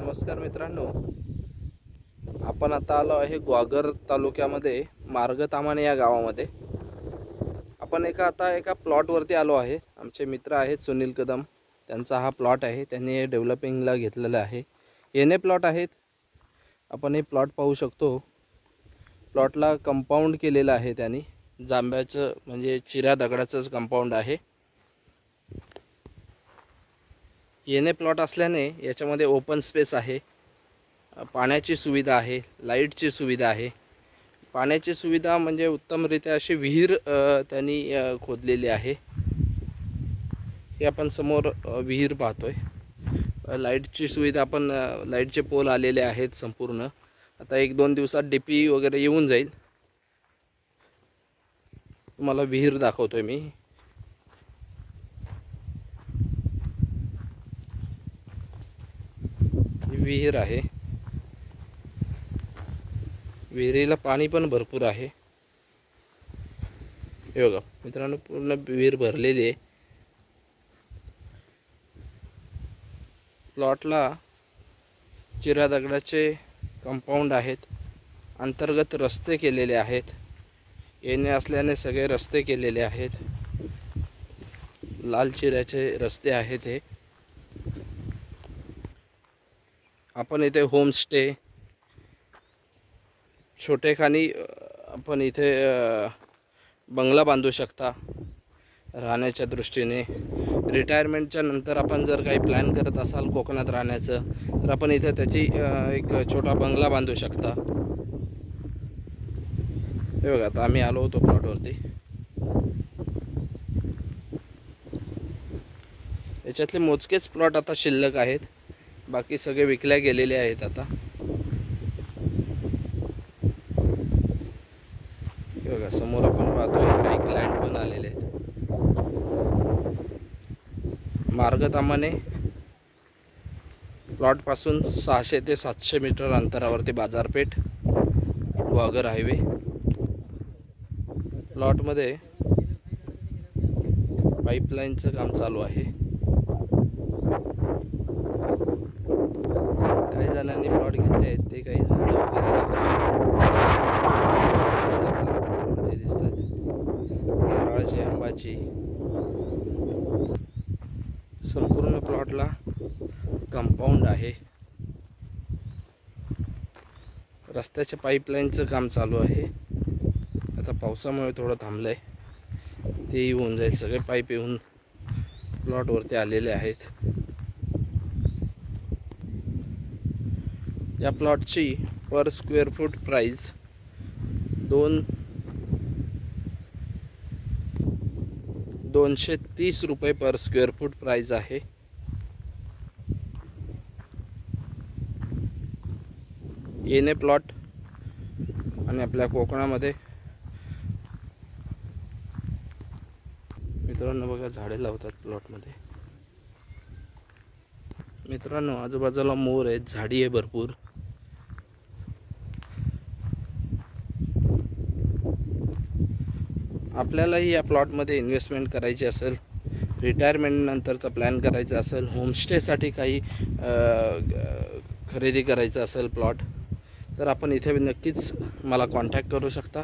नमस्कार मित्रांनो, आपण आता आलो आहे ग्वागर तालुक्यामध्ये मार्गतामाणे या गावामध्ये। आपण एका प्लॉटवरती आलो आहे। आमचे मित्र आहेत सुनील कदम, त्यांचा हा प्लॉट आहे। त्यांनी डेव्हलपिंगला घेतलेला आहे। येणे प्लॉट आहेत। आपण हे प्लॉट पाहू शकतो। प्लॉटला कंपाऊंड केलेलं आहे त्यांनी, जांभ्याचं म्हणजे चिऱ्या दगडाचंच कंपाऊंड आहे। येणे प्लॉट असल्याने याच्यामध्ये ओपन स्पेस आहे, पाण्याची सुविधा आहे, लाईटची सुविधा आहे। पाण्याची सुविधा म्हणजे उत्तमरित्या अशी विहीर त्यांनी खोदलेली आहे। हे आपण समोर विहीर पाहतोय। लाईटची सुविधा आपण लाईटचे पोल आलेले आहेत संपूर्ण। आता 1-2 दिवसात डीपी वगैरे येऊन जाईल। तुम्हाला विहीर दाखवतोय मी। विहीर आहे, विहिरीला पाणी पण भरपूर आहे। हे बघा मित्रांनो, पूर्ण विहीर भरलेली आहे। प्लॉटला चिऱ्या दगडाचे कंपाऊंड आहेत, अंतर्गत रस्ते केलेले आहेत। येणे असल्याने सगळे रस्ते केलेले आहेत, लाल चिऱ्याचे रस्ते आहेत। हे आपण इथे होमस्टे छोटेखानी आपण इथे बंगला बांधू शकता राहण्याच्या दृष्टीने। रिटायरमेंटच्या नंतर आपण जर काही प्लॅन करत असाल कोकणात राहण्याचं, तर आपण इथे त्याची एक छोटा बंगला बांधू शकता। हे बघा, आता आम्ही आलो होतो प्लॉटवरती। याच्यातले मोजकेच प्लॉट आता शिल्लक आहेत, बाकी सगळे विकल्या गेलेले आहेत आता। हे बघा, समोर आपण पाहतोय काही क्लायंट पण आलेले आहेत। मार्गतामाणे प्लॉट पासून 600 ते 700 मीटर अंतरावरती बाजारपेठ, ग्वागर हायवे। प्लॉटमध्ये पाईपलाईनचं काम चालू आहे। काही जणांनी प्लॉट घेतले आहेत, ते काही झाडं वगैरे दिसतात, नारळाची, आंब्याची। संपूर्ण प्लॉटला कंपाऊंड आहे। रस्त्याच्या पाईपलाईनचं काम चालू आहे। आता पावसामुळे थोडं थांबलंय, ते येऊन जाईल। सगळे पाईप येऊन प्लॉटवरती आलेले आहेत। या प्लॉटची पर स्क्वेअर फूट प्राइस 230 रुपये पर स्क्वेअर फूट प्राइस आहे। येणे प्लॉट आणि आपल्या कोकणामध्ये मित्रांनो बघा, झाडे लावतात प्लॉटमध्ये। मित्रांनो, आजूबाजूला मोर आहेत, झाडी आहे भरपूर। आपल्यालाही या प्लॉटमध्ये इन्व्हेस्टमेंट करायची असेल, रिटायरमेंट नंतरचा प्लॅन करायचा असेल, होमस्टेसाठी काही खरेदी करायचं असेल प्लॉट, तर आपण इथे नक्कीच मला कॉन्टॅक्ट करू शकता।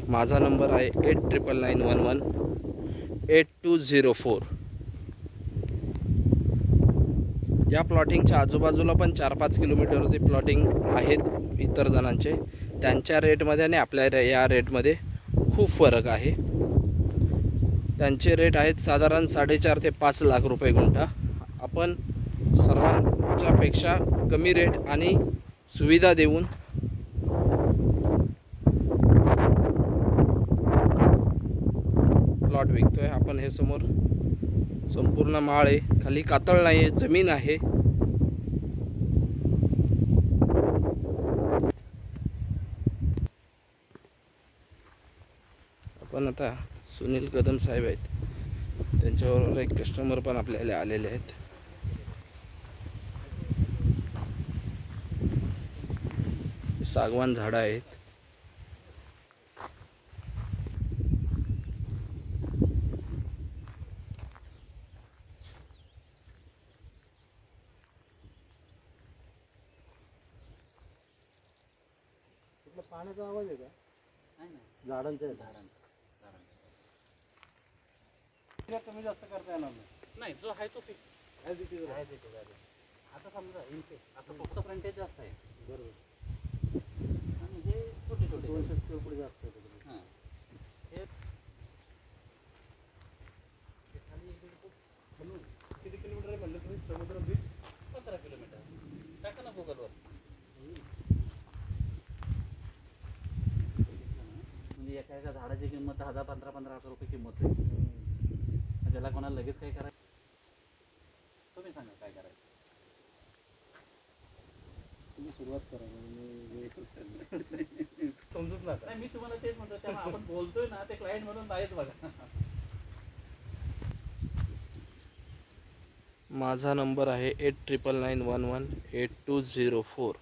माझा नंबर आहे 8991188204। या प्लॉटिंगच्या आजूबाजूला पण 4-5 किलोमीटरवरती प्लॉटिंग आहेत इतर जणांचे। त्यांच्या रेटमध्ये आणि आपल्या या रेटमध्ये खूप फरक आहे। त्यांचे रेट आहेत साधारण 4.5 ते 5 लाख रुपये गुंठा। आपण सर्वांच्या पेक्षा कमी रेट आणि सुविधा देऊन प्लॉट विकतोय। आपण हे समोर संपूर्ण माळ आहे, खाली कातळ नाही आहे, जमीन आहे। आपण आता सुनील कदम साहेब आहेत, त्यांच्याबरोबर एक कस्टमर पण आपल्याला आलेले आहेत। सागवान झाडं आहेत। पाण्याचा आवाज आहे का? नाही ना, झाडांचा आहे. झाडांचा. कमी जास्त करता येणार नाही. नाही, जो आहे तो फिक्स ॲज इट इज आहे तिथे झाले. आता समजा इंचे असं फक्त फ्रंटेज जास्त आहे बरोबर. आणि हे छोटे छोटे 200 स्क्वेअर फूट जास्त आहे तिकडे. हां हे हे खाली 1-1.5 फूट म्हणून किती किलोमीटर आहे म्हणलं तुम्ही समुद्र बीच? 15 किलोमीटर टाका ना गुगलवर. म्हणजे एका एका झाडाची किंमत 10-15-15 रुपये किंमत आहे. त्याला कोणाला लगेच काय करायचं तुम्ही सांगा काय करायचं. तुम्ही सुरुवात करा. समजूच नका. नाही मी तुम्हाला तेच म्हणतो, तेव्हा आपण बोलतोय ना ते क्लायंट म्हणून नाहीच बघा. माझा नंबर आहे 8991182004.